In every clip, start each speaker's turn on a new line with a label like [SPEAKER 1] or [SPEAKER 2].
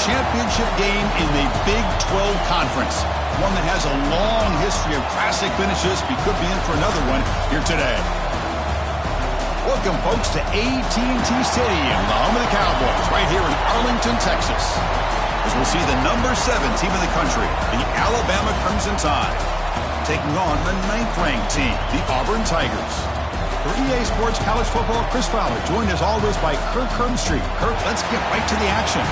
[SPEAKER 1] championship game in the Big 12 Conference. One that has a long history of classic finishes. We could be in for another one here today. Welcome, folks, to AT&T Stadium, the home of the Cowboys, right here in Arlington, Texas. As we'll see the number 7 team in the country, the Alabama Crimson Tide, taking on the 9th-ranked team, the Auburn Tigers. For EA Sports College Football, Chris Fowler, joined as always by Kirk Herbstreit. Kirk, let's get right to the action.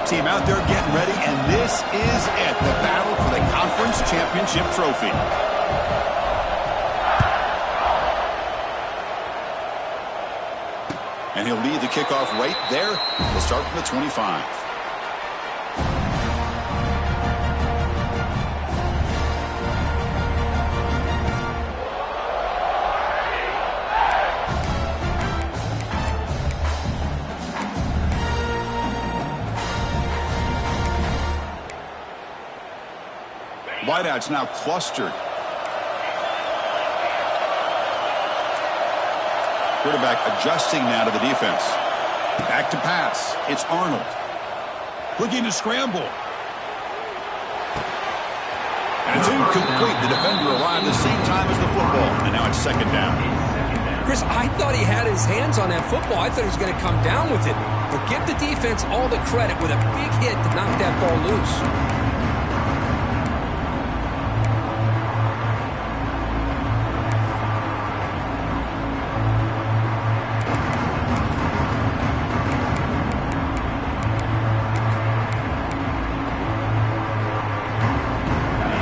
[SPEAKER 1] Team out there getting ready, and this is it, the battle for the conference championship trophy. And he'll lead the kickoff right there. We'll start from the 25. Wideouts now clustered. Quarterback adjusting now to the defense. Back to pass. It's Arnold. Looking to scramble. And it's incomplete. The defender arrived the same time as the football. And now it's second down.
[SPEAKER 2] Chris, I thought he had his hands on that football. I thought he was going to come down with it. But give the defense all the credit with a big hit to knock that ball loose.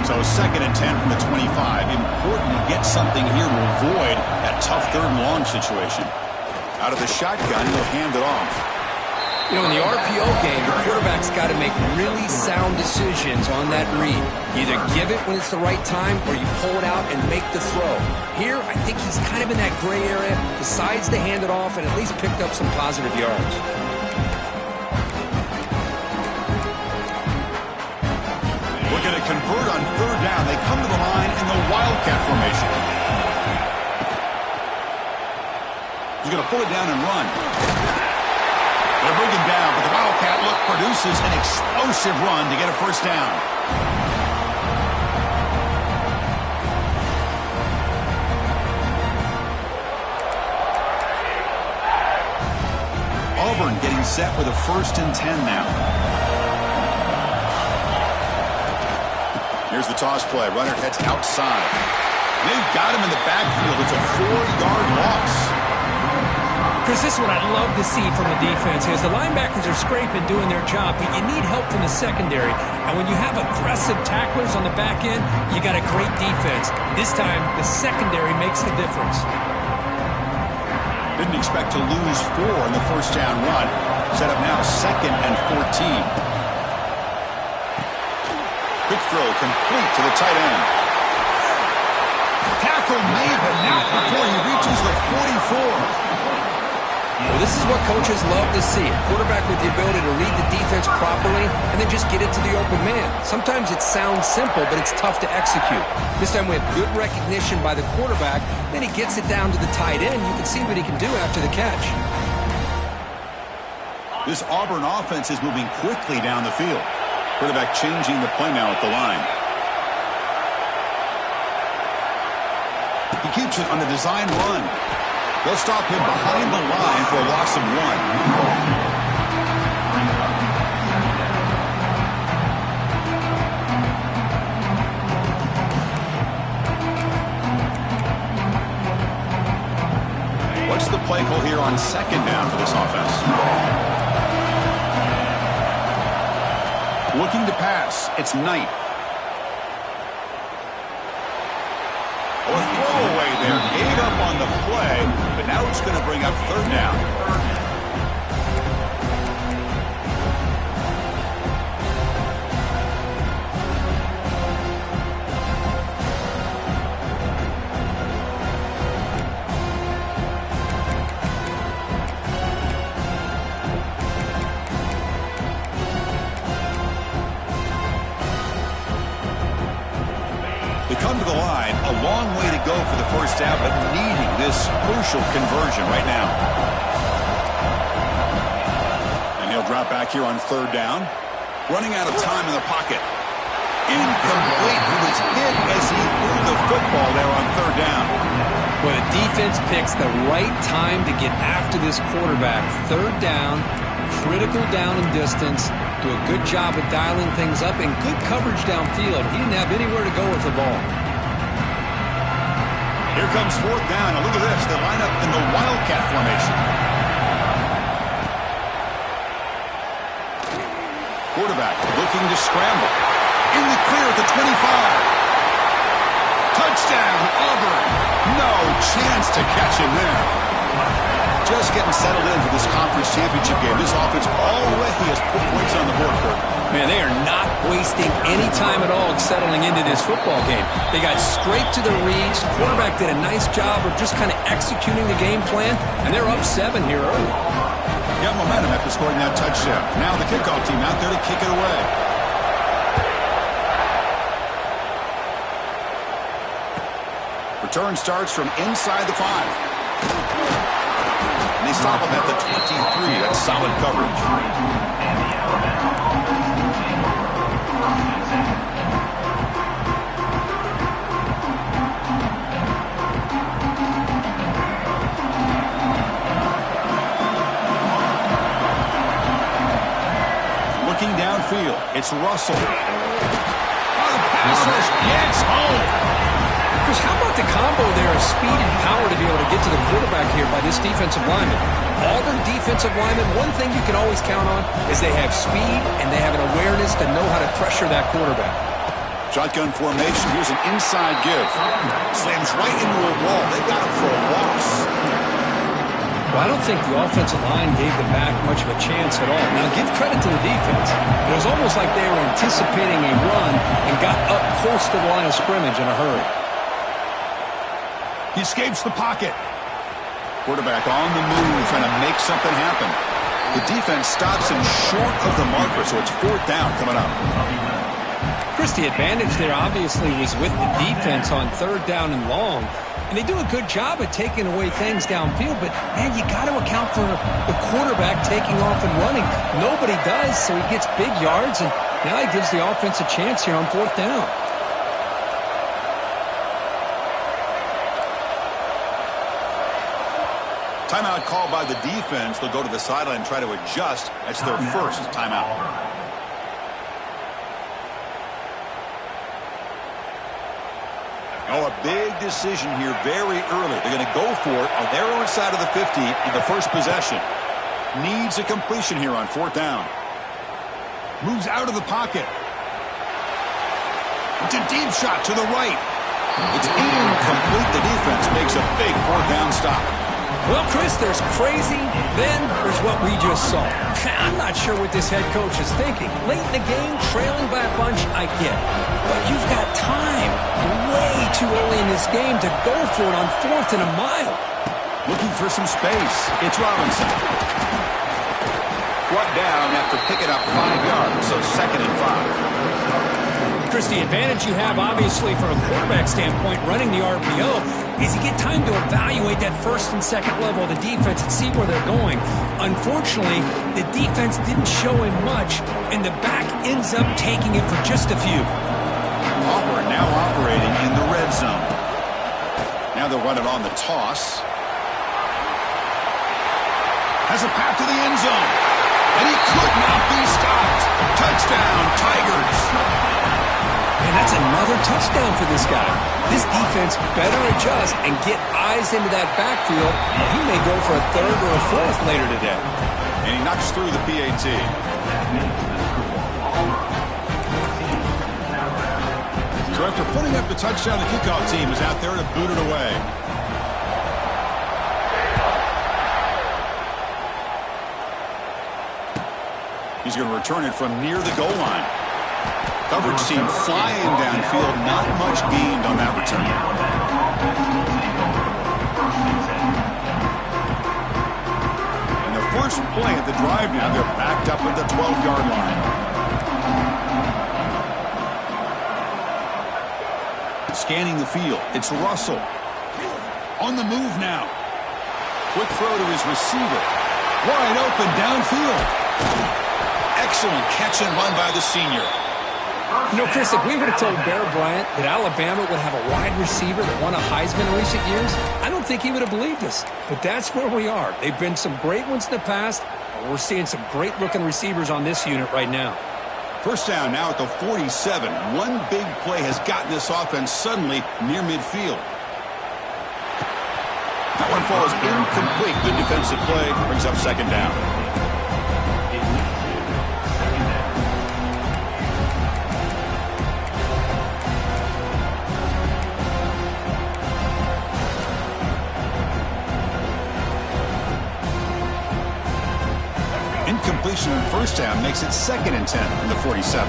[SPEAKER 1] So 2nd and 10 from the 25. Important to get something here to avoid that tough 3rd and long situation. Out of the shotgun, he'll hand it off.
[SPEAKER 2] You know, in the RPO game, the quarterback's got to make really sound decisions on that read. Either give it when it's the right time or you pull it out and make the throw. Here, I think he's kind of in that gray area, decides to hand it off and at least picked up some positive yards.
[SPEAKER 1] Looking to convert on 3rd down. They come to the line in the Wildcat formation. He's going to pull it down and run. They'll bring him down, but the Wildcat look produces an explosive run to get a 1st down. Auburn getting set with a 1st and 10 now. Here's the toss play. Runner heads outside. They've got him in the backfield. It's a 4-yard loss.
[SPEAKER 3] Chris, this is what I'd love to see from the defense. As the linebackers are scraping, doing their job, but you need help from the secondary. And when you have aggressive tacklers on the back end, you got a great defense. This time, the secondary makes the difference.
[SPEAKER 1] Didn't expect to lose 4 in the 1st down run. Set up now 2nd and 14. Quick throw complete to the tight end. Tackle made, but not before he reaches the 44.
[SPEAKER 2] Well, this is what coaches love to see. A quarterback with the ability to read the defense properly and then just get it to the open man. Sometimes it sounds simple, but it's tough to execute. This time we have good recognition by the quarterback. Then he gets it down to the tight end. You can see what he can do after the catch.
[SPEAKER 1] This Auburn offense is moving quickly down the field. Quarterback changing the play now at the line. He keeps it on the design run. They'll stop him behind the line for a loss of 1. What's the play call here on 2nd down for this offense? Looking to pass. It's Knight. A throwaway there. Ate up on the play, but now it's going to bring up 3rd down. go for the first down, but needing this crucial conversion right now. And he'll drop back here on third down. Running out of time in the pocket. Incomplete. He was hit as he threw the football there on third down.
[SPEAKER 2] Well, the defense picks the right time to get after this quarterback. Third down, critical down and distance. Do a good job of dialing things up and good coverage downfield. He didn't have anywhere to go with the ball.
[SPEAKER 1] Here comes fourth down. Now look at this. They line up in the Wildcat formation. Quarterback looking to scramble. In the clear at the 25. Touchdown, Auburn. No chance to catch him there. Just getting settled in for this conference championship game. This offense already has put points on the board for them.
[SPEAKER 2] Man, they are not wasting any time at all settling into this football game. They got straight to the reads. The quarterback did a nice job of just kind of executing the game plan, and they're up 7 here early.
[SPEAKER 1] Got momentum after scoring that touchdown. Now the kickoff team out there to kick it away. Return starts from inside the 5. And they stop him at the 23. That's solid coverage. Looking downfield, it's Russell. Oh, the pass rush gets home.
[SPEAKER 2] Chris, how about the combo there of speed and power to be able to get to the quarterback here by this defensive lineman? Auburn defensive linemen, one thing you can always count on is they have speed and they have an awareness to know how to pressure that quarterback.
[SPEAKER 1] Shotgun formation. Here's an inside give. Slams right into a wall. They got him for a loss.
[SPEAKER 2] Well, I don't think the offensive line gave them back much of a chance at all. Now, give credit to the defense. It was almost like they were anticipating a run and got up close to the line of scrimmage in a hurry.
[SPEAKER 1] He escapes the pocket. Quarterback on the move, trying to make something happen. The defense stops him short of the marker, so it's fourth down coming up.
[SPEAKER 2] Chris, the advantage there obviously was with the defense on third down and long. And they do a good job of taking away things downfield, but, man, you got to account for the quarterback taking off and running. Nobody does, so he gets big yards, and now he gives the offense a chance here on fourth down.
[SPEAKER 1] Timeout called by the defense. They'll go to the sideline and try to adjust. That's their first timeout. Oh, a big decision here very early. They're going to go for it on their own side of the 50 in the first possession. Needs a completion here on fourth down. Moves out of the pocket. It's a deep shot to the right. It's incomplete. The defense makes a big fourth down stop.
[SPEAKER 3] Well, Chris, there's crazy, then there's what we just saw. I'm not sure what this head coach is thinking. Late in the game, trailing by a bunch, I get. But you've got time, way too early in this game, to go for it on fourth and a mile.
[SPEAKER 1] Looking for some space. It's Robinson. Brought down after picking up 5 yards, so second and 5.
[SPEAKER 3] Chris, the advantage you have, obviously, from a quarterback standpoint, running the RPO, is you get time to evaluate that first and second level of the defense and see where they're going. Unfortunately, the defense didn't show him much, and the back ends up taking it for just a few.
[SPEAKER 1] Auburn now operating in the red zone. Now they'll run it on the toss. Has a path to the end zone. And he could not be stopped. Touchdown, Tigers.
[SPEAKER 2] And that's another touchdown for this guy. This defense better adjust and get eyes into that backfield. He may go for a third or a fourth later today.
[SPEAKER 1] And he knocks through the PAT. So after putting up the touchdown, the kickoff team is out there to boot it away. He's going to return it from near the goal line. Coverage team flying downfield. Not much gained on that return. And the first play at the drive now, they're backed up at the 12-yard line. Scanning the field. It's Russell. On the move now. Quick throw to his receiver. Wide open downfield. Excellent catch and run by the senior.
[SPEAKER 3] You know, Chris, if we would have told Bear Bryant that Alabama would have a wide receiver that won a Heisman in recent years, I don't think he would have believed us. But that's where we are. They've been some great ones in the past, and we're seeing some great-looking receivers on this unit right now.
[SPEAKER 1] First down now at the 47. One big play has gotten this offense suddenly near midfield. That one falls incomplete. Good defensive play. Brings up second down. Incompletion on first down makes it 2nd and 10 in the 47.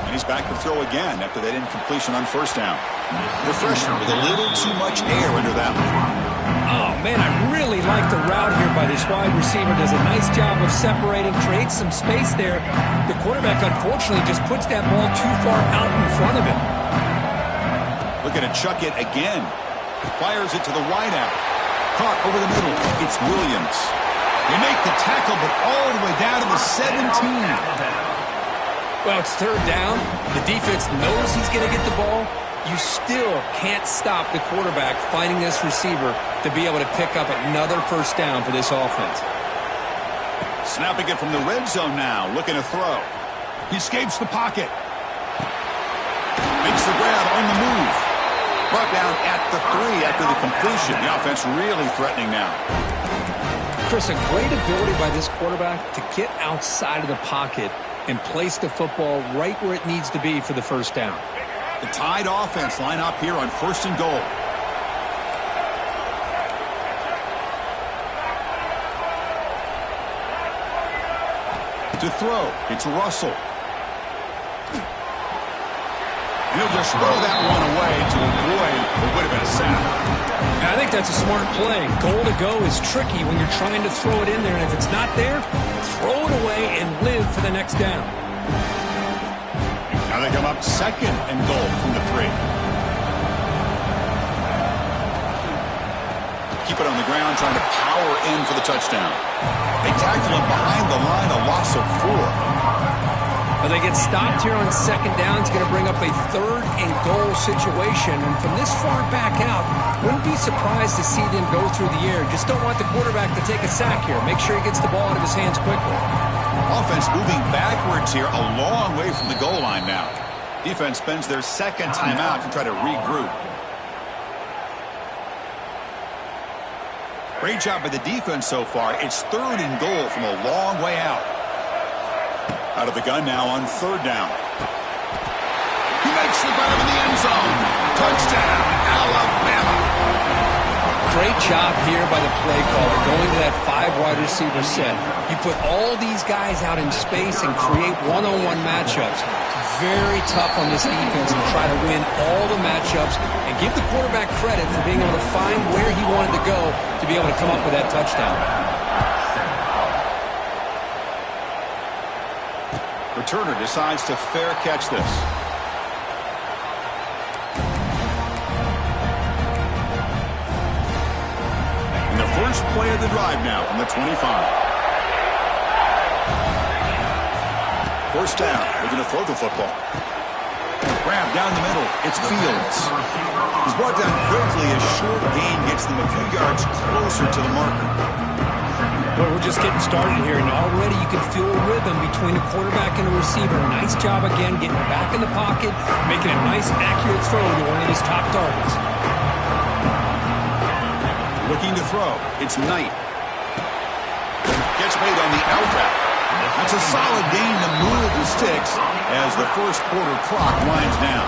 [SPEAKER 1] And he's back to throw again after that incompletion on first down. The freshman with a little too much air under that one.
[SPEAKER 3] Oh, man, I really like the route here by this wide receiver. Does a nice job of separating, creates some space there. The quarterback, unfortunately, just puts that ball too far out in front of him.
[SPEAKER 1] Looking to chuck it again. Fires it to the wideout. Caught over the middle. It's Williams. They make the tackle, but all the way down to the 17.
[SPEAKER 3] Well, it's third down. The defense knows he's going to get the ball. You still can't stop the quarterback finding this receiver to be able to pick up another first down for this offense.
[SPEAKER 1] Snapping it from the red zone now. Looking to throw. He escapes the pocket. Makes the grab on the move. Brought down at the 3 after the completion. The offense really threatening now.
[SPEAKER 3] Chris, a great ability by this quarterback to get outside of the pocket and place the football right where it needs to be for the first down.
[SPEAKER 1] The Tide offense line up here on 1st and goal. To throw, it's Russell. He'll just throw that one away to avoid what would have been a sack.
[SPEAKER 3] I think that's a smart play. Goal to go is tricky when you're trying to throw it in there, and if it's not there, throw it away and live for the next down.
[SPEAKER 1] Now they come up 2nd and goal from the 3. Keep it on the ground, trying to power in for the touchdown. They tackle him behind the line, a loss of 4.
[SPEAKER 3] Well, they get stopped here on 2nd down. It's going to bring up a 3rd and goal situation. And from this far back out, wouldn't be surprised to see them go through the air. Just don't want the quarterback to take a sack here. Make sure he gets the ball out of his hands quickly.
[SPEAKER 1] Offense moving backwards here, a long way from the goal line now. Defense spends their 2nd timeout to try to regroup. Great job by the defense so far. It's 3rd and goal from a long way out. Out of the gun now on 3rd down. He makes the grab in the end zone. Touchdown, Alabama.
[SPEAKER 3] Great job here by the play caller going to that 5 wide receiver set. You put all these guys out in space and create one-on-one matchups. Very tough on this defense to try to win all the matchups and give the quarterback credit for being able to find where he wanted to go to be able to come up with that touchdown.
[SPEAKER 1] Returner decides to fair catch this. And the first play of the drive now from the 25. First down. They're going to throw the football. Grab down the middle. It's Fields. He's brought down quickly. A short gain gets them a few yards closer to the marker.
[SPEAKER 3] Well, we're just getting started here, and already you can feel a rhythm between a quarterback and a receiver. Nice job again getting back in the pocket, making a nice, accurate throw to one of his top targets.
[SPEAKER 1] Looking to throw. It's Knight. Gets made on the out route. That's a solid gain to move the sticks as the first quarter clock winds down.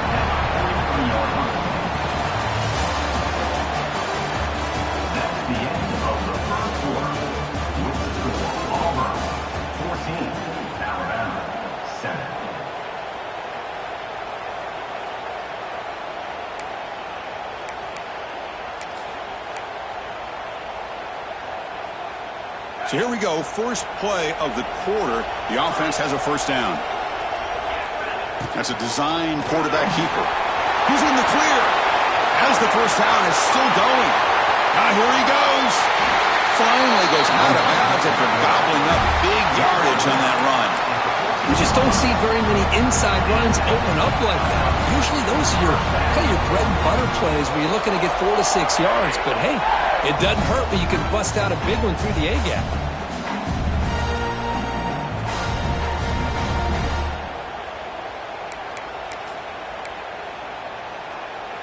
[SPEAKER 1] So here we go, first play of the quarter. The offense has a first down. That's a design quarterback keeper. He's in the clear. As the first down is still going. Now here he goes. Finally goes out of bounds after gobbling up big yardage on that run.
[SPEAKER 3] You just don't see very many inside runs open up like that. Usually those are kind of your bread and butter plays where you're looking to get 4 to 6 yards. But hey, it doesn't hurt when you can bust out a big one through the A-gap.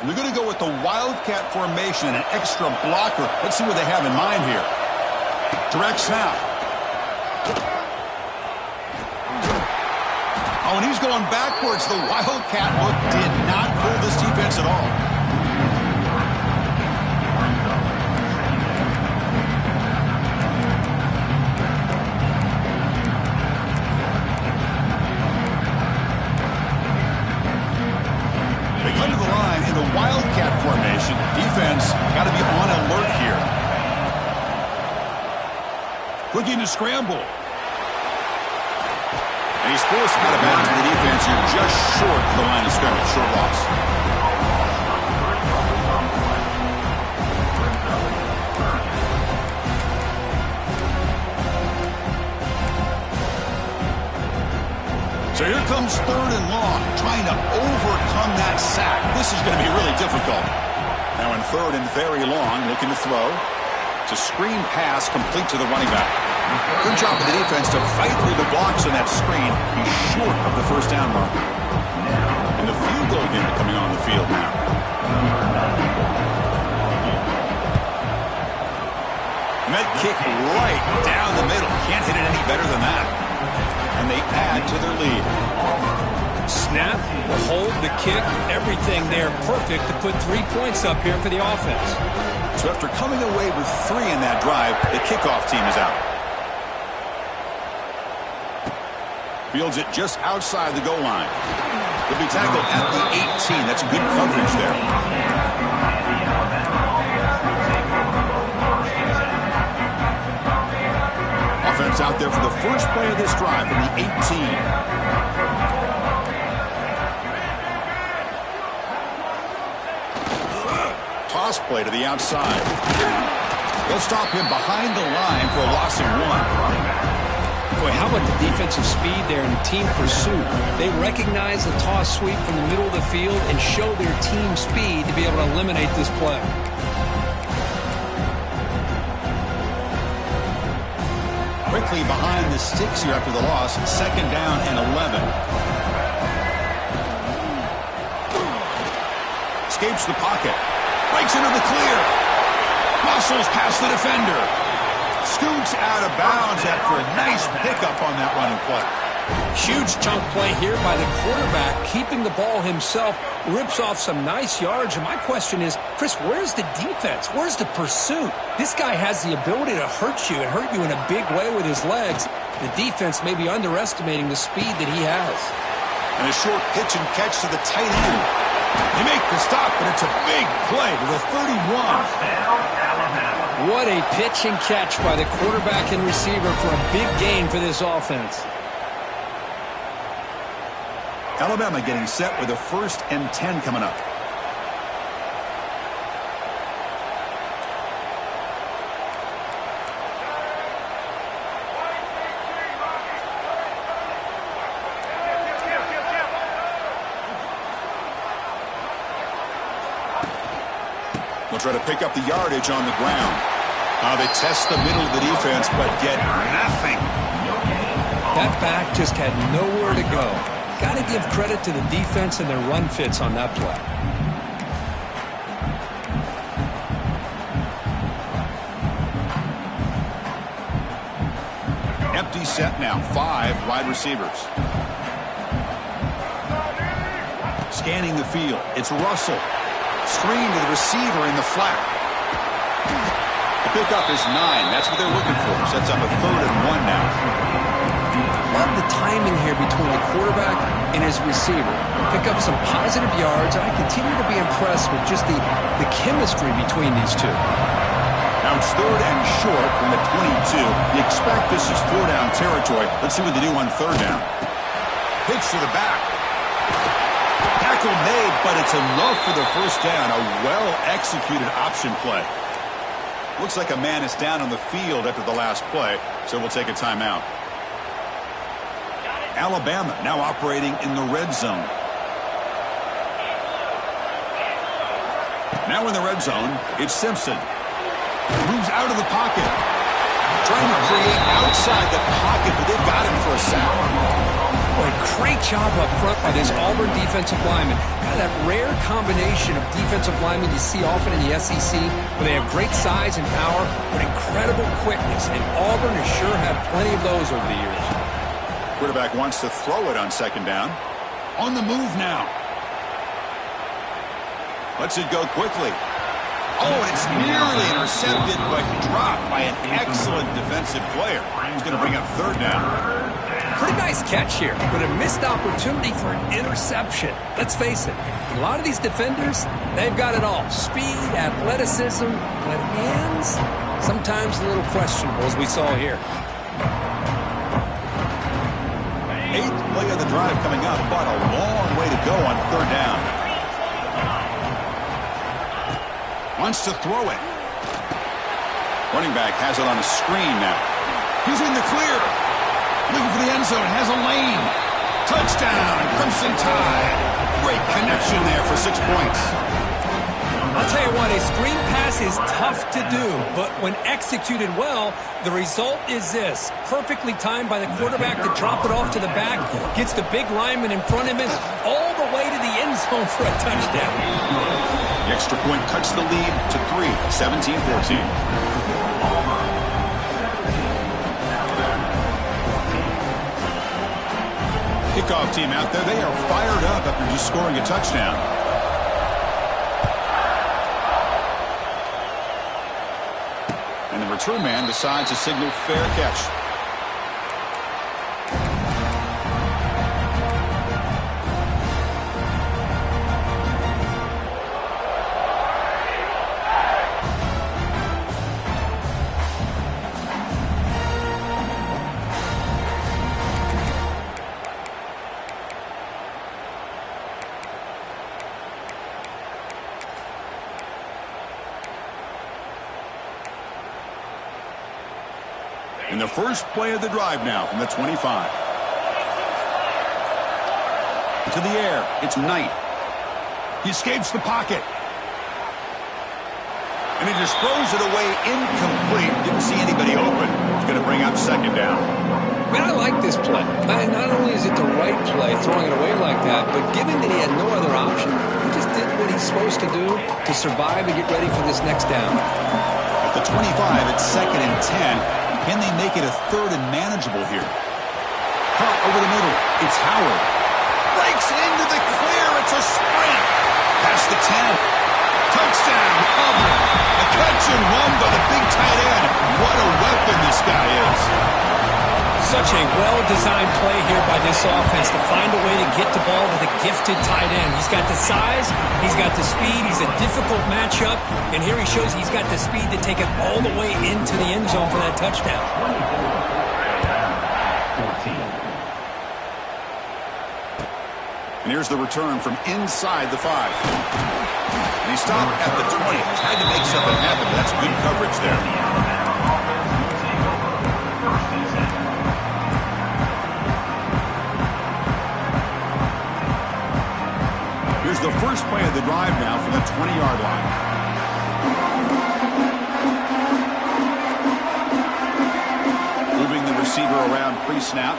[SPEAKER 1] They're going to go with the Wildcat formation and an extra blocker. Let's see what they have in mind here. Direct snap. Oh, and he's going backwards. The Wildcat look did not fool this defense at all. They come to the line in the Wildcat formation. Defense got to be on alert here. Looking to scramble. And he's forced out of bounds with the defense. You're just short of the line of scrimmage. Short loss. So here comes 3rd and long, trying to overcome that sack. This is going to be really difficult. Now in 3rd and very long, looking to throw. It's a screen pass complete to the running back. Good job of the defense to fight through the blocks on that screen. He's short of the first down mark. And the field goal unit coming on the field now. And that kick right down the middle. Can't hit it any better than that. And they add to their lead.
[SPEAKER 3] Snap, the hold, the kick, everything there perfect to put 3 points up here for the offense.
[SPEAKER 1] So after coming away with 3 in that drive, the kickoff team is out. Fields it just outside the goal line. He'll be tackled at the 18. That's good coverage there. Offense out there for the first play of this drive from the 18. Toss play to the outside. They'll stop him behind the line for a loss of 1.
[SPEAKER 3] Boy, how about the defensive speed there and team pursuit? They recognize the toss sweep from the middle of the field and show their team speed to be able to eliminate this play.
[SPEAKER 1] Quickly behind the sticks here after the loss. 2nd down and 11. Escapes the pocket. Breaks into the clear. Muscles past the defender. Scoots out of bounds after a nice pickup on that running play.
[SPEAKER 3] Huge chunk play here by the quarterback, keeping the ball himself, rips off some nice yards. And my question is, Chris, where's the defense? Where's the pursuit? This guy has the ability to hurt you and hurt you in a big way with his legs. The defense may be underestimating the speed that he has.
[SPEAKER 1] And a short pitch and catch to the tight end. They make the stop, but it's a big play to the 31.
[SPEAKER 3] What a pitch and catch by the quarterback and receiver for a big gain for this offense.
[SPEAKER 1] Alabama getting set with a 1st and 10 coming up. They'll try to pick up the yardage on the ground. They test the middle of the defense, but get nothing.
[SPEAKER 3] That back just had nowhere to go. Got to give credit to the defense and their run fits on that play.
[SPEAKER 1] Empty set now. 5 wide receivers. Scanning the field. It's Russell. Screen to the receiver in the flat. The pickup is 9. That's what they're looking for. Sets up a 3rd and 1 now.
[SPEAKER 3] Love the timing here between the quarterback and his receiver. Pick up some positive yards, and I continue to be impressed with just the chemistry between these two.
[SPEAKER 1] Now it's 3rd and short from the 22. You expect this is 4-down territory. Let's see what they do on 3rd down. Pitch to the back. tackle made, but it's enough for the first down. A well-executed option play. Looks like a man is down on the field after the last play, so we'll take a timeout. Alabama now operating in the red zone. Now in the red zone, it's Simpson. Moves out of the pocket. Trying to create outside the pocket, but they've got him for a sack.
[SPEAKER 2] Boy, great job up front by this Auburn defensive lineman. Kind of that rare combination of defensive linemen you see often in the SEC, where they have great size and power, but incredible quickness. And Auburn has sure had plenty of those over the years.
[SPEAKER 1] Quarterback wants to throw it on second down. On the move now. Lets it go quickly. Oh, and it's nearly intercepted, but dropped by an excellent defensive player. He's going to bring up third down.
[SPEAKER 2] Pretty nice catch here, but a missed opportunity for an interception. Let's face it, a lot of these defenders, they've got it all. Speed, athleticism, but hands, sometimes a little questionable, as we saw here.
[SPEAKER 1] Eighth play of the drive coming up, but a long way to go on third down. Wants to throw it. Running back has it on a screen now. He's in the clear. Looking for the end zone. Has a lane. Touchdown. Crimson Tide. Great connection there for 6 points.
[SPEAKER 3] I'll tell you what, a screen pass is tough to do, but when executed well, the result is this. Perfectly timed by the quarterback to drop it off to the back, gets the big lineman in front of him, all the way to the end zone for a touchdown.
[SPEAKER 1] The extra point cuts the lead to 3, 17-14. Kickoff team out there. They are fired up after just scoring a touchdown. And the return man decides to signal fair catch. In the first play of the drive now from the 25. To the air, it's Knight. He escapes the pocket. And he just throws it away incomplete. Didn't see anybody open. He's going to bring up second down.
[SPEAKER 2] Man, I like this play. Not only is it the right play, throwing it away like that, but given that he had no other option, he just did what he's supposed to do to survive and get ready for this next down.
[SPEAKER 1] At the 25, it's 2nd and 10. Can they make it a third and manageable here? Caught over the middle. It's Howard. Breaks into the clear. It's a sprint. Past the 10. Touchdown, Auburn. A catch and run by the big tight end. What a weapon this guy is.
[SPEAKER 3] Such a well-designed play here by this offense to find a way to get the ball to the gifted tight end. He's got the size, he's got the speed, he's a difficult matchup, and here he shows he's got the speed to take it all the way into the end zone for that touchdown.
[SPEAKER 1] And here's the return from inside the 5. And he stopped at the 20. Tried to make something happen, but that's good coverage there. Here's the first play of the drive now from the 20-yard line. Moving the receiver around pre-snap.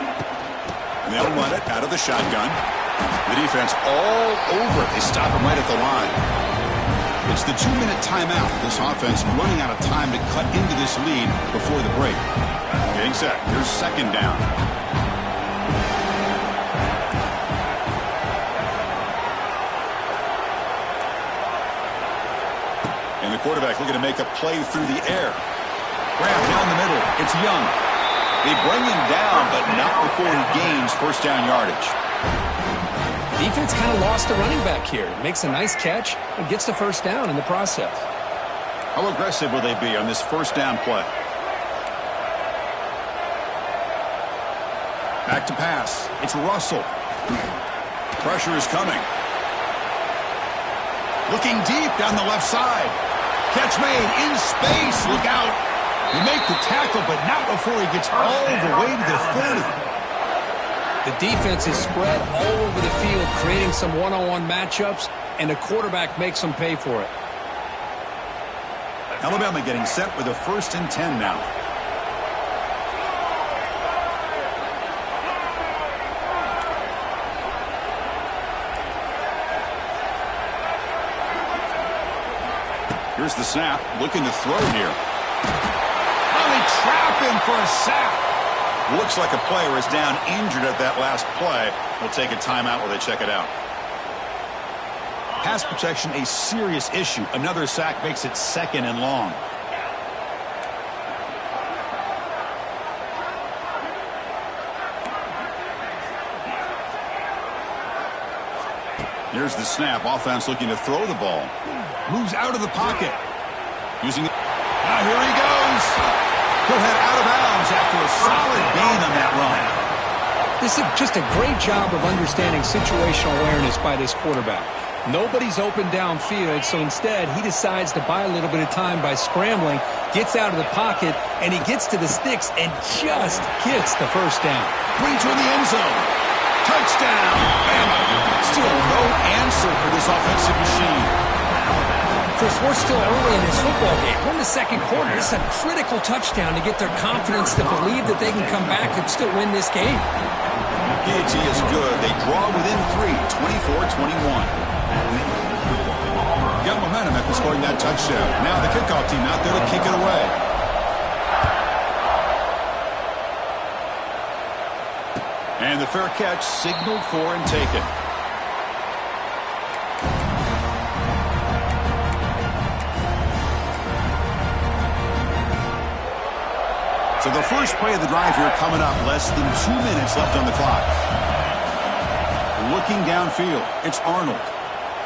[SPEAKER 1] And they'll run it out of the shotgun. The defense all over it. They stop him right at the line. It's the 2-minute timeout. This offense running out of time to cut into this lead before the break. Getting set. Here's second down. And the quarterback looking to make a play through the air. Grab down the middle. It's Young. They bring him down, but not before he gains first down yardage.
[SPEAKER 2] Defense kind of lost a running back here. Makes a nice catch and gets the first down in the process.
[SPEAKER 1] How aggressive will they be on this first down play? Back to pass. It's Russell. Pressure is coming. Looking deep down the left side. Catch made in space. Look out. He make the tackle, but not before he gets all the way to the 30.
[SPEAKER 2] The defense is spread all over the field, creating some one-on-one matchups, and the quarterback makes them pay for it.
[SPEAKER 1] Alabama getting set with a 1st and 10 now. Here's the snap, looking to throw here. Oh, they trap him for a sack. Looks like a player is down injured at that last play. They'll take a timeout while they check it out. Pass protection, a serious issue. Another sack makes it 2nd and long. Here's the snap. Offense looking to throw the ball. Moves out of the pocket. Using it. Now here he goes. He'll head out of bounds after a solid gain on that run.
[SPEAKER 2] This is just a great job of understanding situational awareness by this quarterback. Nobody's open downfield, so instead he decides to buy a little bit of time by scrambling, gets out of the pocket, and he gets to the sticks and just gets the 1st down.
[SPEAKER 1] Brings her in the end zone. Touchdown, Bama. Still no answer for this offensive machine.
[SPEAKER 3] Chris, we're still early in this football game. We're in the 2nd quarter. This is a critical touchdown to get their confidence to believe that they can come back and still win this game.
[SPEAKER 1] KINGZ is good. They draw within 3, 24-21. Got momentum after scoring that touchdown. Now the kickoff team out there to kick it away. And the fair catch signaled for and taken. So the first play of the drive here coming up. Less than 2 minutes left on the clock. Looking downfield. It's Arnold.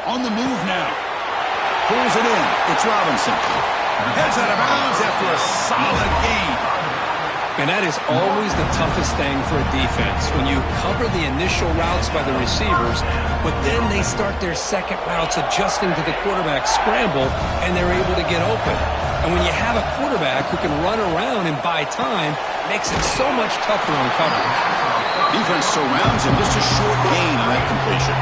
[SPEAKER 1] On the move now. Pulls it in. It's Robinson. Heads out of bounds after a solid gain.
[SPEAKER 2] And that is always the toughest thing for a defense, when you cover the initial routes by the receivers, but then they start their second routes adjusting to the quarterback's scramble, and they're able to get open. And when you have a quarterback who can run around and buy time, it makes it so much tougher on coverage.
[SPEAKER 1] Defense surrounds him. Just a short gain on that completion.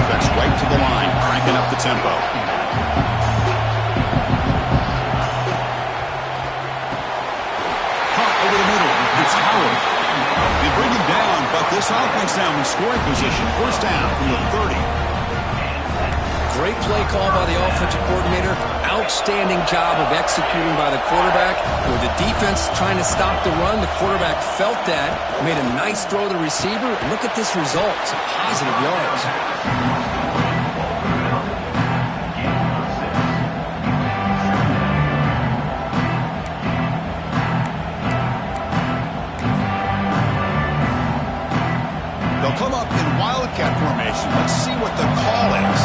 [SPEAKER 1] Offense right to the line, cranking up the tempo. Over the middle, it's Howard. They bring him down, but this offense now in scoring position. 1st down from the 30.
[SPEAKER 2] Great play call by the offensive coordinator. Outstanding job of executing by the quarterback. With the defense trying to stop the run, the quarterback felt that, made a nice throw to the receiver. And look at this result. Some positive yards.
[SPEAKER 1] They'll come up in wildcat formation. Let's see what the call is.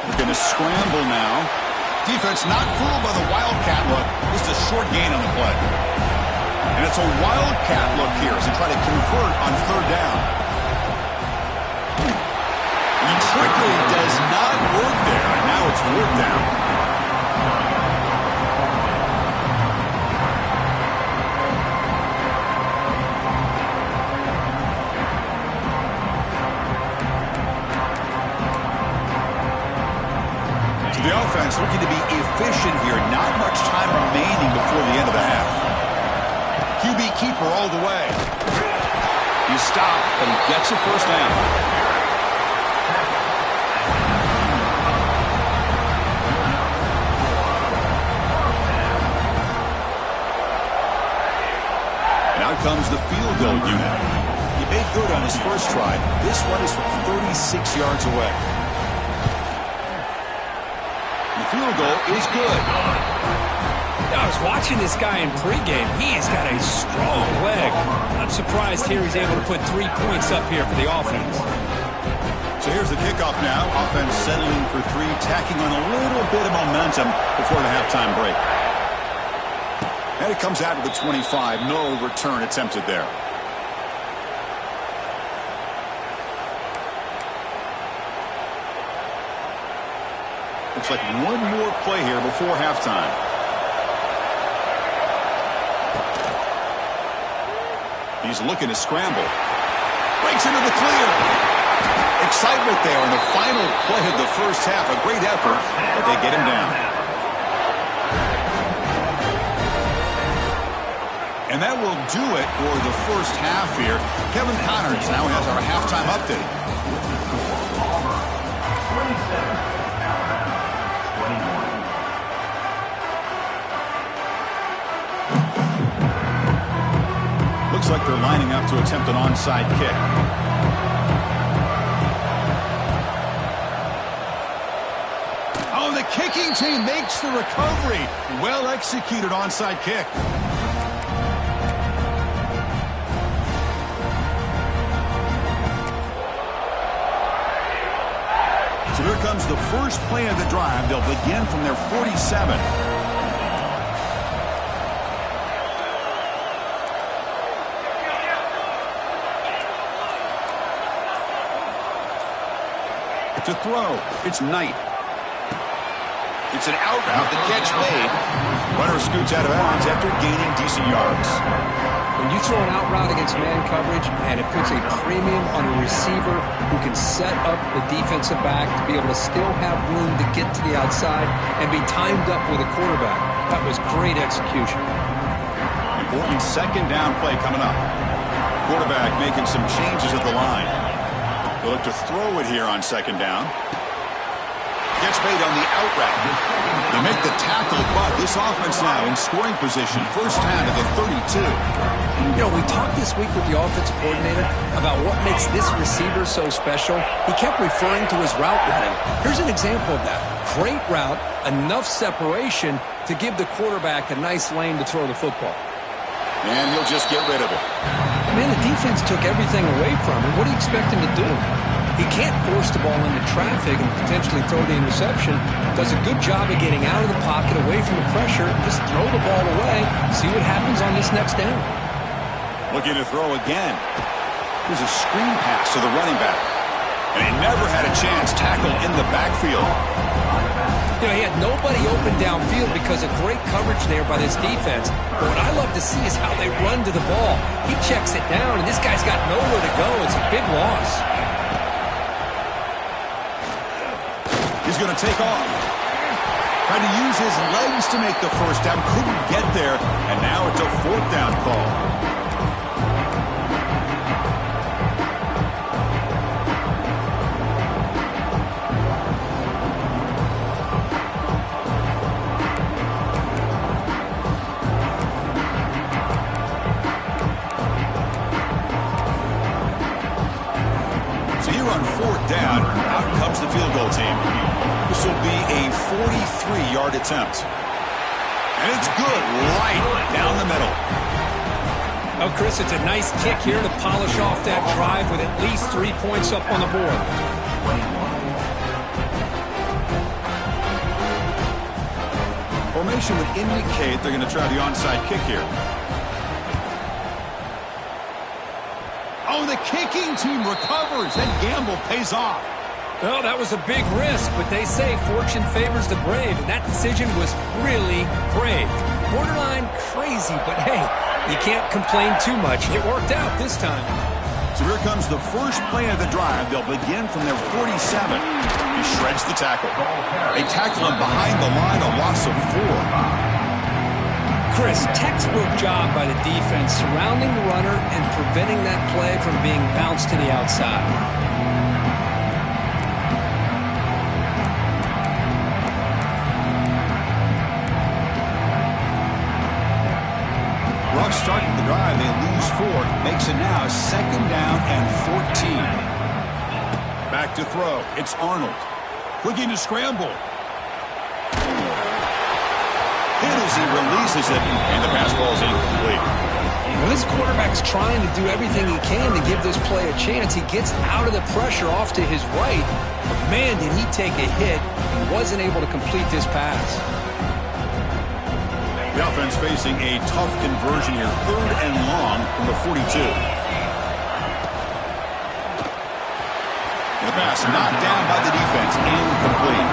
[SPEAKER 1] We're going to scramble now. Defense not fooled by the wildcat look. Just a short gain on the play. And it's a wildcat look here as they try to convert on 3rd down. The trickery does not work there, and now it's 4th down. The offense looking to be efficient here. Not much time remaining before the end of the half. QB keeper all the way. He stopped, but he gets a 1st down. Now comes the field goal unit. He made good on his first try. This one is from 36 yards away. Field goal is good.
[SPEAKER 3] I was watching this guy in pregame. He's got a strong leg. I'm surprised here he's able to put 3 points up here for the offense.
[SPEAKER 1] So here's the kickoff now. Offense settling for 3, tacking on a little bit of momentum before the halftime break. And it comes out to the 25. No return attempted there. Looks like one more play here before halftime. He's looking to scramble. Breaks into the clear. Excitement there in the final play of the first half. A great effort, but they get him down. And that will do it for the first half here. Kevin Connors now has our halftime update. Looks like they're lining up to attempt an onside kick. Oh, the kicking team makes the recovery. Well executed onside kick. So here comes the first play of the drive. They'll begin from their 47. To throw, it's Knight. It's an out route, the catch made. Runner scoots out of bounds after gaining decent yards.
[SPEAKER 2] When you throw an out route against man coverage, and it puts a premium on a receiver who can set up the defensive back to be able to still have room to get to the outside and be timed up with a quarterback. That was great execution.
[SPEAKER 1] Important second down play coming up. Quarterback making some changes at the line. They'll look to throw it here on second down. Gets made on the out route. They make the tackle, but this offense now in scoring position. First down to the 32.
[SPEAKER 2] You know, we talked this week with the offensive coordinator about what makes this receiver so special. He kept referring to his route running. Here's an example of that. Great route, enough separation to give the quarterback a nice lane to throw the football.
[SPEAKER 1] And he'll just get rid of it.
[SPEAKER 2] Man, the defense took everything away from him. What do you expect him to do? He can't force the ball into traffic and potentially throw the interception. Does a good job of getting out of the pocket, away from the pressure. Just throw the ball away. See what happens on this next down.
[SPEAKER 1] Looking to throw again. There's a screen pass to the running back. And he never had a chance. Tackle in the backfield.
[SPEAKER 2] You know, he had nobody open downfield because of great coverage there by this defense. But what I love to see is how they run to the ball. He checks it down, and this guy's got nowhere to go. It's a big loss.
[SPEAKER 1] He's going to take off. Tried to use his legs to make the first down. Couldn't get there, and now it's a fourth down call. On fourth down, out comes the field goal team. This will be a 43-yard attempt. And it's good, right down the middle.
[SPEAKER 3] Oh, Chris, it's a nice kick here to polish off that drive with at least 3 points up on the board.
[SPEAKER 1] Formation would indicate they're going to try the onside kick here. Oh, the kicking team recovers. That gamble pays off.
[SPEAKER 3] Well, that was a big risk, but they say fortune favors the brave, and that decision was really brave. Borderline crazy, but hey, you can't complain too much. It worked out this time.
[SPEAKER 1] So here comes the first play of the drive. They'll begin from their 47. He shreds the tackle. They tackle him behind the line, a loss of 4.
[SPEAKER 3] Chris, textbook job by the defense surrounding the runner and preventing that play from being bounced to the outside.
[SPEAKER 1] Rough start to the drive. They lose 4. Makes it now second down and 14. Back to throw. It's Arnold. Looking to scramble. Hit as he releases it, and the pass ball is incomplete.
[SPEAKER 2] Well, this quarterback's trying to do everything he can to give this play a chance. He gets out of the pressure off to his right, but man, did he take a hit and wasn't able to complete this pass.
[SPEAKER 1] The offense facing a tough conversion here, 3rd and long from the 42. The pass knocked down by the defense, incomplete.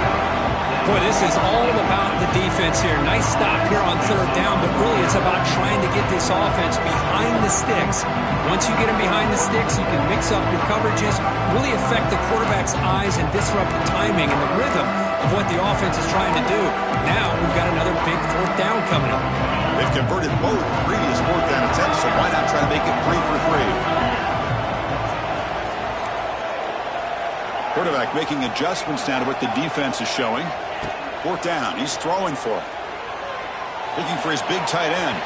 [SPEAKER 3] Boy, this is all about the defense here. Nice stop here on third down, but really it's about trying to get this offense behind the sticks. Once you get them behind the sticks, you can mix up your coverages, really affect the quarterback's eyes and disrupt the timing and the rhythm of what the offense is trying to do. Now we've got another big fourth down coming up.
[SPEAKER 1] They've converted both previous fourth down attempts, so why not try to make it 3 for 3? Quarterback making adjustments now to what the defense is showing. Fourth down. He's throwing for it. Looking for his big tight end.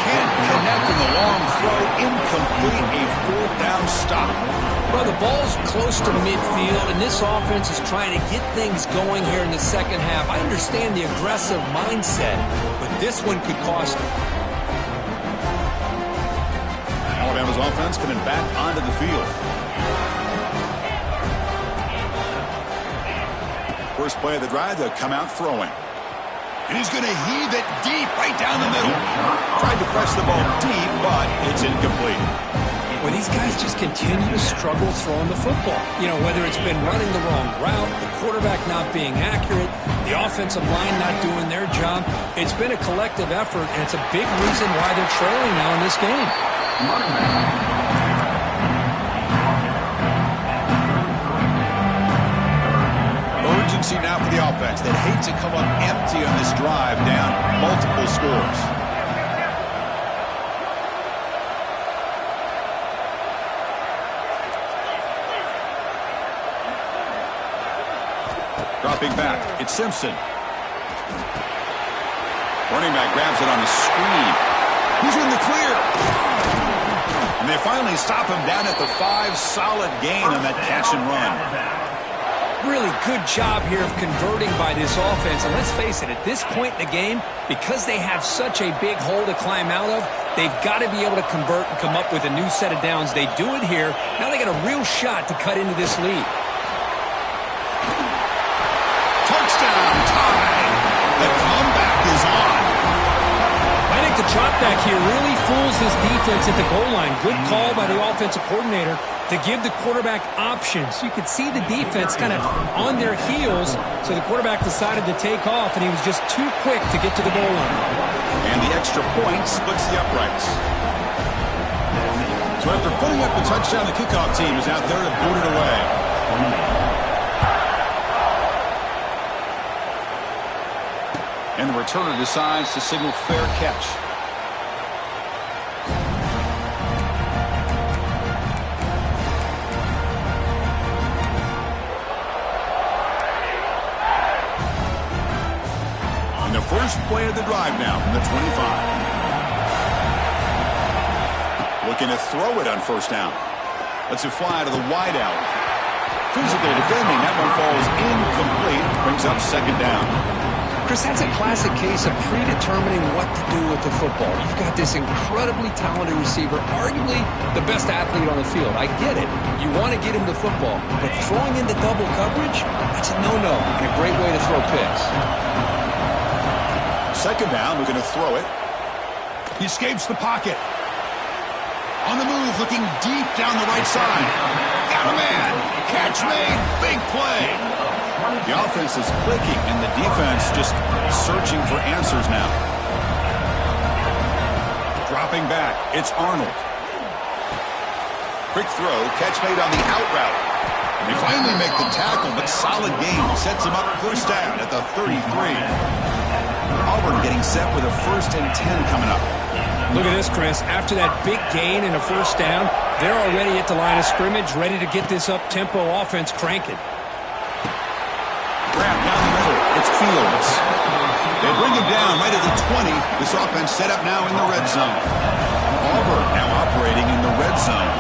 [SPEAKER 1] Can't connect in the long throw. Incomplete. A fourth down stop.
[SPEAKER 3] Well, the ball's close to midfield, and this offense is trying to get things going here in the second half. I understand the aggressive mindset, but this one could cost them.
[SPEAKER 1] Alabama's offense coming back onto the field. First play of the drive, they'll come out throwing. And he's going to heave it deep right down the middle. Tried to press the ball deep, but it's incomplete.
[SPEAKER 3] Well, these guys just continue to struggle throwing the football. You know, whether it's been running the wrong route, the quarterback not being accurate, the offensive line not doing their job. It's been a collective effort, and it's a big reason why they're trailing now in this game.
[SPEAKER 1] Urgency now for the offense. They'd hate to come up empty on this drive, down multiple scores. Dropping back, it's Simpson. Running back grabs it on the screen. He's in the clear. And they finally stop him down at the 5. Solid gain on that catch and run.
[SPEAKER 3] Really good job here of converting by this offense. And let's face it, at this point in the game, because they have such a big hole to climb out of, they've got to be able to convert and come up with a new set of downs. They do it here. Now they got a real shot to cut into this lead.
[SPEAKER 1] Touchdown, tie. The comeback is on.
[SPEAKER 3] I think the drop back here really fools this defense at the goal line. Good call by the offensive coordinator to give the quarterback options. You could see the defense kind of on their heels, so the quarterback decided to take off, and he was just too quick to get to the goal line.
[SPEAKER 1] And the extra point splits the uprights. So after putting up the touchdown, the kickoff team is out there to boot it away. And the returner decides to signal fair catch. And the first play of the drive now from the 25. Looking to throw it on first down. Lets it fly to the wideout. Physical defending. That one falls incomplete. Brings up second down.
[SPEAKER 3] Chris, that's a classic case of predetermining what to do with the football. You've got this incredibly talented receiver, arguably the best athlete on the field. I get it. You want to get him the football, but throwing into double coverage, that's a no-no and a great way to throw picks.
[SPEAKER 1] Second down, we're going to throw it. He escapes the pocket. On the move, looking deep down the right side. Got a man. Catch made. Big play. The offense is clicking, and the defense just searching for answers now. Dropping back, it's Arnold. Quick throw, catch made on the out route. They finally make the tackle, but solid game sets him up first down at the 33. Auburn getting set with a 1st and 10 coming up.
[SPEAKER 3] Look at this, Chris. After that big gain and a first down, they're already at the line of scrimmage, ready to get this up-tempo offense cranking.
[SPEAKER 1] Grab down the middle. It's Fields. They bring him down right at the 20. This offense set up now in the red zone. Auburn now operating in the red zone.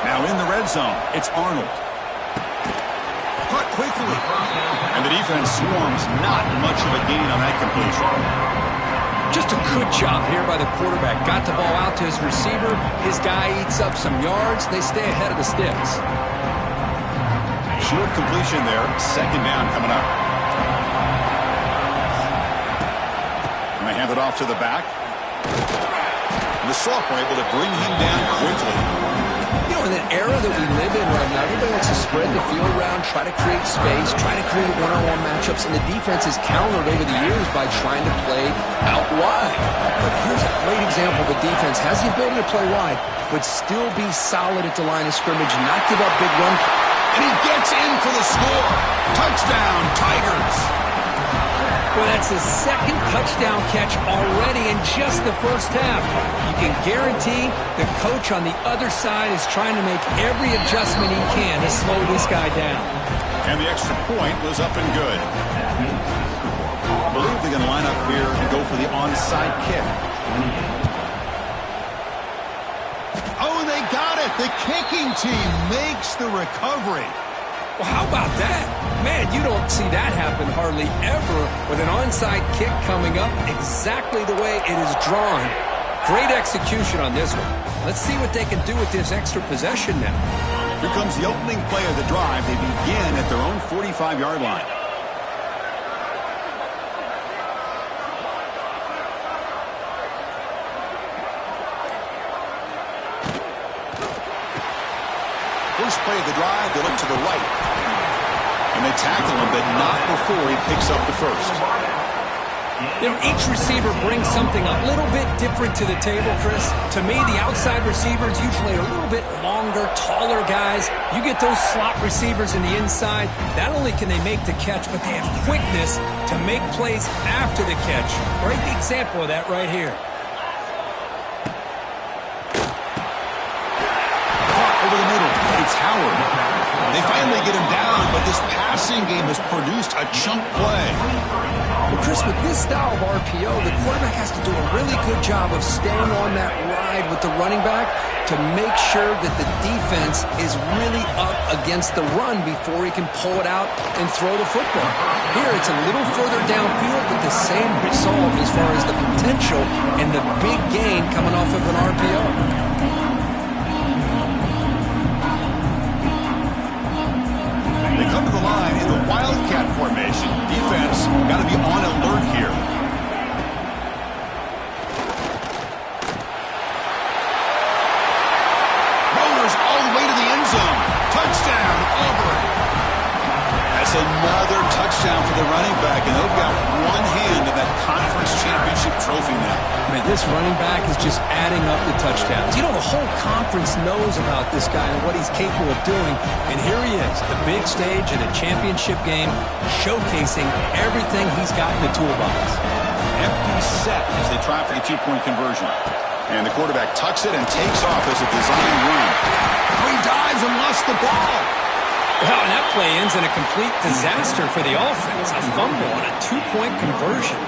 [SPEAKER 1] Now in the red zone, it's Arnold. Caught quickly. And the defense swarms. Not much of a gain on that completion.
[SPEAKER 3] Just a good job here by the quarterback. Got the ball out to his receiver. His guy eats up some yards. They stay ahead of the sticks.
[SPEAKER 1] Short completion there. Second down coming up. And they hand it off to the back. And the sophomore able to bring him down quickly.
[SPEAKER 3] You know, in an era that we live in right now, everybody wants to
[SPEAKER 2] spread the field around, try to create space, try to create one-on-one matchups, and the defense is countered over the years by trying to play out wide. But here's a great example of a defense has the ability to play wide, but still be solid at the line of scrimmage, not give up big run.
[SPEAKER 1] And he gets in for the score. Touchdown, Tigers.
[SPEAKER 3] Well, that's the second touchdown catch already in just the first half. You can guarantee the coach on the other side is trying to make every adjustment he can to slow this guy down.
[SPEAKER 1] And the extra point was up and good. I believe they're going to line up here and go for the onside kick. Oh, and they got it. The kicking team makes the recovery.
[SPEAKER 3] Well, how about that? Man, you don't see that happen hardly ever with an onside kick coming up exactly the way it is drawn. Great execution on this one. Let's see what they can do with this extra possession now.
[SPEAKER 1] Here comes the opening play of the drive. They begin at their own 45-yard line. First play of the drive, they look to the right. And they tackle him, but not before he picks up the first.
[SPEAKER 3] You know, each receiver brings something a little bit different to the table, Chris. To me, the outside receivers usually are a little bit longer, taller guys. You get those slot receivers in the inside, not only can they make the catch, but they have quickness to make plays after the catch. Great example of that right here.
[SPEAKER 1] Over the middle, it's Howard. They finally get him down, but this passing game has produced a chunk play.
[SPEAKER 2] Well, Chris, with this style of RPO, the quarterback has to do a really good job of staying on that ride with the running back to make sure that the defense is really up against the run before he can pull it out and throw the football. Here, it's a little further downfield, but the same result as far as the potential and the big gain coming off of an RPO.
[SPEAKER 1] They come to the line in the Wildcat formation. Defense got to be on alert here. Rollers all the way to the end zone. Touchdown, Auburn. That's another touchdown for the running back, and they've got one hand in that conference championship trophy now.
[SPEAKER 3] Man, this running back is just adding up the touchdowns. You know, the whole conference knows about this guy and what he's capable of doing. And here he is, the big stage of the championship game, showcasing everything he's got in the toolbox.
[SPEAKER 1] Empty set as they try for the two-point conversion. And the quarterback tucks it and takes off as a design run. Oh, he dives and lost the ball.
[SPEAKER 3] Well, and that play ends in a complete disaster for the offense. A fumble on a two-point conversion.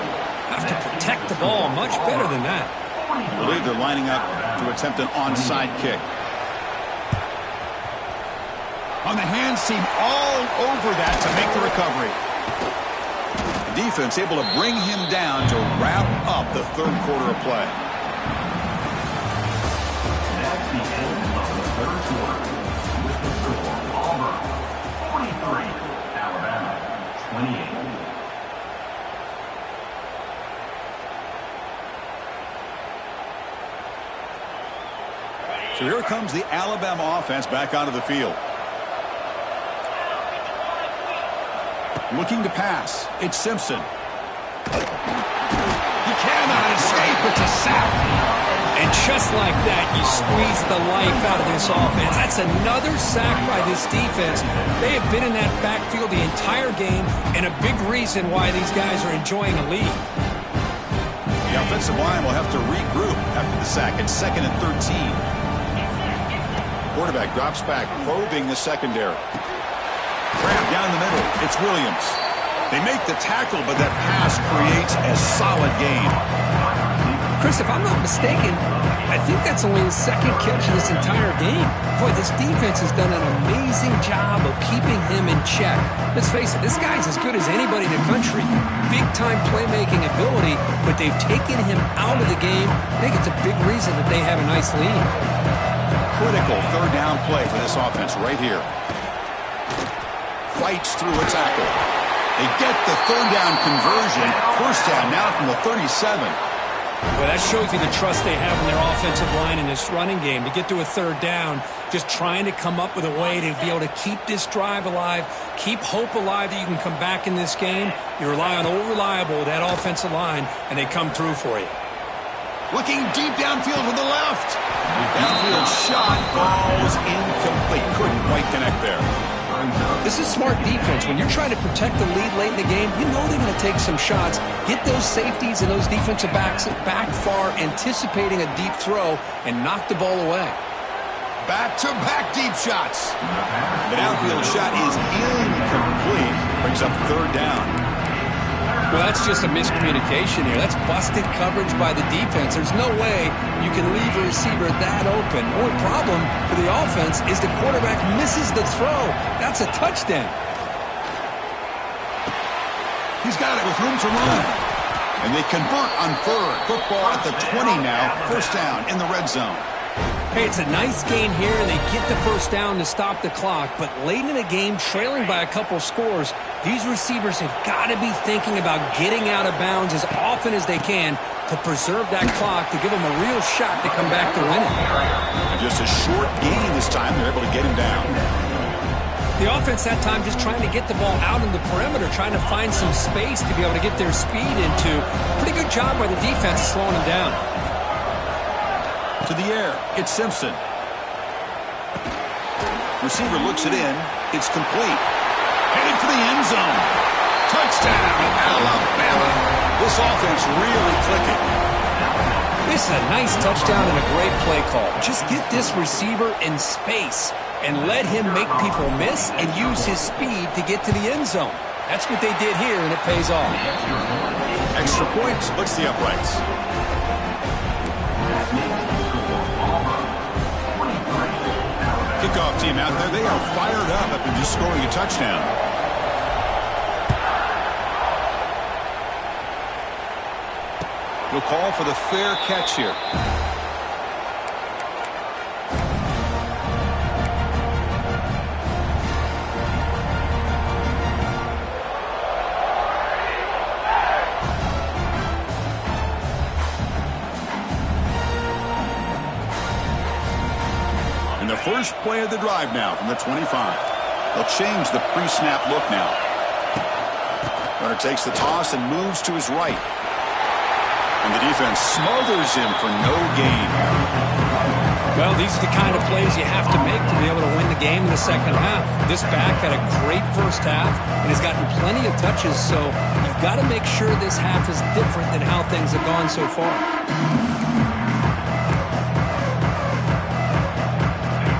[SPEAKER 3] Have to protect the ball much better than that.
[SPEAKER 1] I believe they're lining up to attempt an onside kick. On the hand seam all over that to make the recovery. The defense able to bring him down to wrap up the third quarter of play.
[SPEAKER 4] That's the end of the third quarter. With the score, Auburn 43, Alabama 28.
[SPEAKER 1] So here comes the Alabama offense back onto the field. Looking to pass. It's Simpson. He cannot escape. It's a sack.
[SPEAKER 3] And just like that, you squeeze the life out of this offense. That's another sack by this defense. They have been in that backfield the entire game, and a big reason why these guys are enjoying a lead.
[SPEAKER 1] The offensive line will have to regroup after the sack. It's 2nd and 13. Quarterback drops back, probing the secondary. Grab down the middle. It's Williams. They make the tackle, but that pass creates a solid gain.
[SPEAKER 3] Chris, if I'm not mistaken, I think that's only his second catch of this entire game. Boy, this defense has done an amazing job of keeping him in check. Let's face it, this guy's as good as anybody in the country. Big-time playmaking ability, but they've taken him out of the game. I think it's a big reason that they have a nice lead.
[SPEAKER 1] Critical third down play for this offense right here. Fights through a tackle. They get the third down conversion. First down now from the 37.
[SPEAKER 3] Well, that shows you the trust they have in their offensive line in this running game. To get to a third down, just trying to come up with a way to be able to keep this drive alive, keep hope alive that you can come back in this game. You rely on old reliable, that offensive line, and they come through for you.
[SPEAKER 1] Looking deep downfield to the left. Downfield shot falls incomplete. Couldn't quite connect there.
[SPEAKER 2] This is smart defense. When you're trying to protect the lead late in the game, you know they're going to take some shots, get those safeties and those defensive backs back far, anticipating a deep throw, and knock the ball away.
[SPEAKER 1] Back-to-back deep shots. The downfield shot is incomplete. Brings up third down.
[SPEAKER 2] Well, that's just a miscommunication here. That's busted coverage by the defense. There's no way you can leave a receiver that open. The only problem for the offense is the quarterback misses the throw. That's a touchdown.
[SPEAKER 1] He's got it with room to run. And they convert on third. Football at the 20 now. First down in the red zone.
[SPEAKER 3] Hey, it's a nice gain here, and they get the first down to stop the clock. But late in the game, trailing by a couple scores, these receivers have got to be thinking about getting out of bounds as often as they can to preserve that clock, to give them a real shot to come back to win it.
[SPEAKER 1] And just a short gain this time. They're able to get him down.
[SPEAKER 3] The offense that time just trying to get the ball out in the perimeter, trying to find some space to be able to get their speed into. Pretty good job by the defense slowing them down.
[SPEAKER 1] To the air, it's Simpson. Receiver looks it in. It's complete. Headed for the end zone. Touchdown, Alabama. This offense really clicking.
[SPEAKER 3] This is a nice touchdown and a great play call. Just get this receiver in space and let him make people miss and use his speed to get to the end zone. That's what they did here, and it pays off.
[SPEAKER 1] Extra point splits the uprights. Kickoff team out there. They are fired up after just scoring a touchdown. We'll call for the fair catch here. And the first play of the drive now from the 25. They'll change the pre-snap look now. Runner takes the toss and moves to his right. And the defense smothers him for no gain.
[SPEAKER 3] Well, these are the kind of plays you have to make to be able to win the game in the second half. This back had a great first half and has gotten plenty of touches, so you've got to make sure this half is different than how things have gone so far.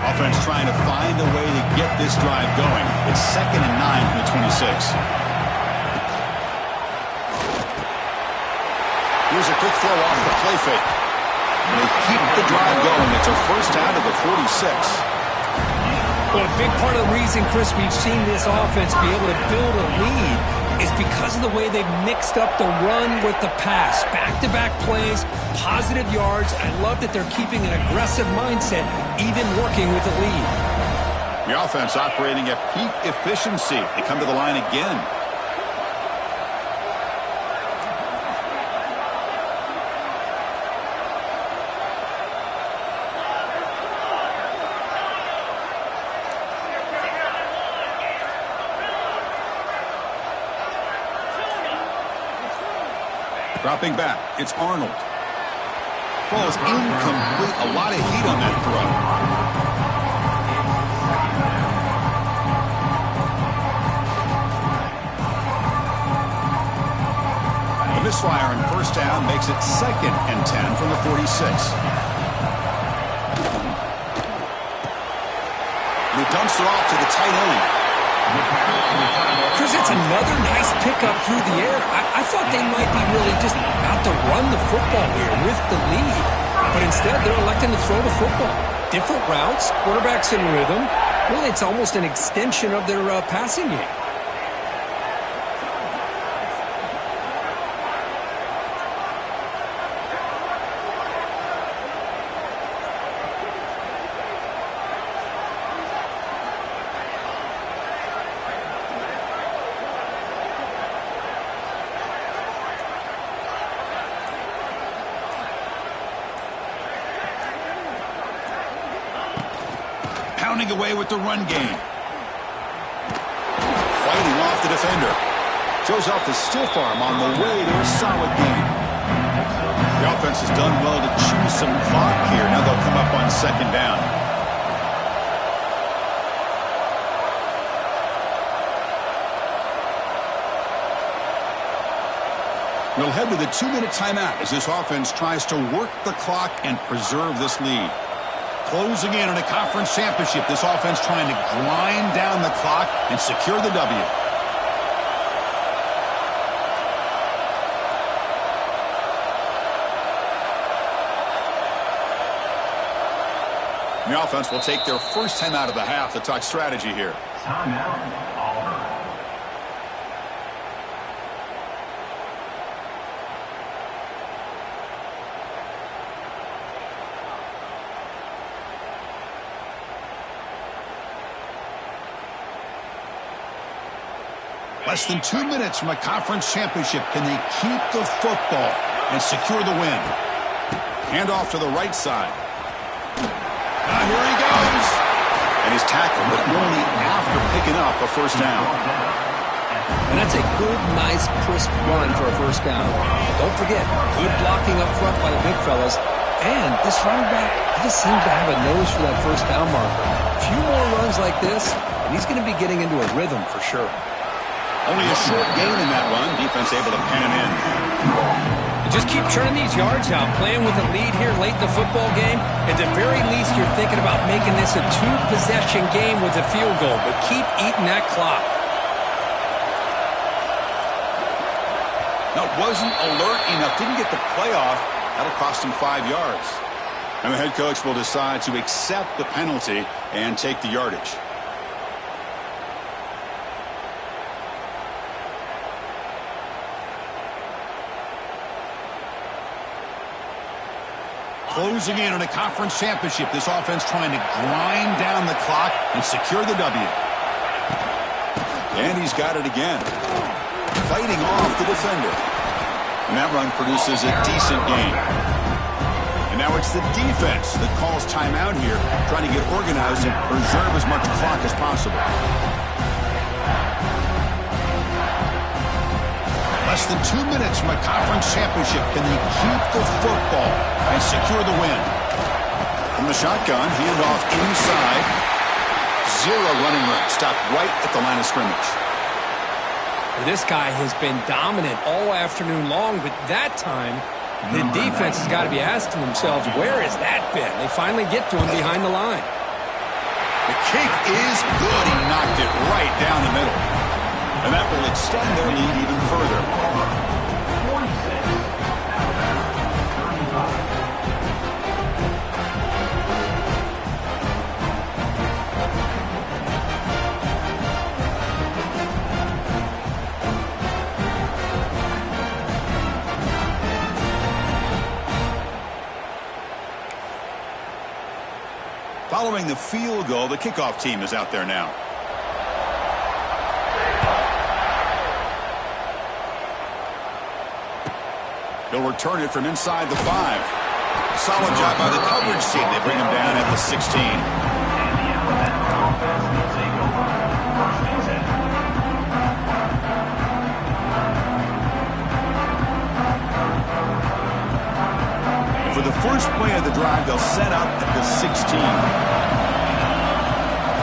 [SPEAKER 1] Offense trying to find a way to get this drive going. It's 2nd and 9 from the 26. Here's a quick throw off the play fake. And they keep the drive going. It's a first down to the 46.
[SPEAKER 3] Well, a big part of the reason, Chris, we've seen this offense be able to build a lead is because of the way they've mixed up the run with the pass. Back-to-back plays, positive yards. I love that they're keeping an aggressive mindset, even working with the lead.
[SPEAKER 1] The offense operating at peak efficiency. They come to the line again. Dropping back, it's Arnold. Ball is incomplete. A lot of heat on that throw. The misfire on first down makes it 2nd and 10 from the 46. He dumps it off to the tight end.
[SPEAKER 3] Chris, it's another nice pickup through the air. I thought they might be really just out to run the football here with the lead. But instead, they're electing to throw the football. Different routes, quarterbacks in rhythm. Really, it's almost an extension of their passing game.
[SPEAKER 1] running away with the run game. Fighting off the defender. Shows off the stiff arm on the way to a solid gain. The offense has done well to choose some clock here. Now they'll come up on second down. We'll head to the 2-minute timeout as this offense tries to work the clock and preserve this lead. Closing in on a conference championship, this offense trying to grind down the clock and secure the W. The offense will take their first time out of the half to talk strategy here.
[SPEAKER 4] Timeout, Auburn.
[SPEAKER 1] Less than 2 minutes from a conference championship. Can they keep the football and secure the win? Handoff to the right side. Here he goes. And he's tackled, but only after picking up a first down.
[SPEAKER 2] And that's a good, nice, crisp run for a first down. Don't forget, good blocking up front by the big fellas. And this running back, he just seems to have a nose for that first down marker. A few more runs like this, and he's going to be getting into a rhythm for sure.
[SPEAKER 1] Only a short gain in that run. Defense able to pen him in.
[SPEAKER 3] Just keep churning these yards out, playing with a lead here late in the football game. At the very least, you're thinking about making this a 2-possession game with a field goal, but keep eating that clock.
[SPEAKER 1] No, wasn't alert enough. Didn't get the playoff. That'll cost him 5 yards. And the head coach will decide to accept the penalty and take the yardage. Closing in on a conference championship. This offense trying to grind down the clock and secure the W. And he's got it again. Fighting off the defender. And that run produces a decent gain. And now it's the defense that calls timeout here, trying to get organized and preserve as much clock as possible. Less than 2 minutes from a conference championship. Can they keep the football and secure the win? From the shotgun, handoff inside. Zero running room. Stopped right at the line of scrimmage.
[SPEAKER 3] This guy has been dominant all afternoon long, but that time, the defense has got to be asking themselves, where has that been? They finally get to him behind the line.
[SPEAKER 1] The kick is good. He knocked it right down the middle. And that will extend their lead even further.
[SPEAKER 4] 46, Alabama, 35.
[SPEAKER 1] Following the field goal, the kickoff team is out there now. He'll return it from inside the 5. Solid job by the coverage team. They bring him down at the 16.
[SPEAKER 4] And the Alabama offense will take over. First and 10.
[SPEAKER 1] And for the first play of the drive, they'll set up at the 16.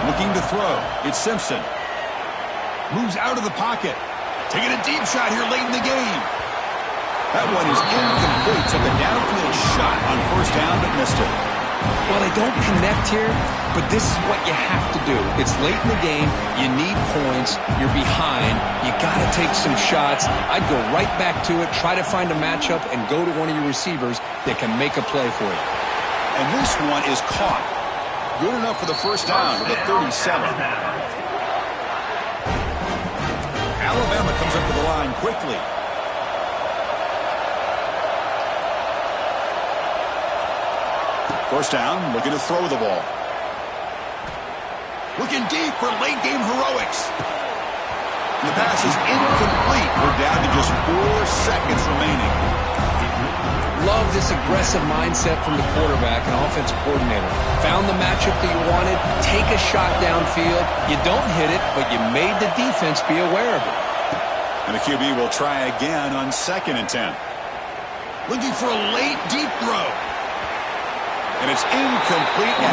[SPEAKER 1] Looking to throw. It's Simpson. Moves out of the pocket. Taking a deep shot here late in the game. That one is incomplete. Took a downfield shot on first down, but missed it.
[SPEAKER 2] Well, they don't connect here, but this is what you have to do. It's late in the game. You need points. You're behind. You got to take some shots. I'd go right back to it, try to find a matchup, and go to one of your receivers that can make a play for you.
[SPEAKER 1] And this one is caught. Good enough for the first down to the 37. Alabama comes up to the line quickly. First down, looking to throw the ball. Looking deep for late-game heroics. And the pass is incomplete. We're down to just 4 seconds remaining.
[SPEAKER 2] Love this aggressive mindset from the quarterback and offensive coordinator. Found the matchup that you wanted, take a shot downfield. You don't hit it, but you made the defense be aware of it.
[SPEAKER 1] And the QB will try again on 2nd and 10. Looking for a late deep throw. And it's incomplete as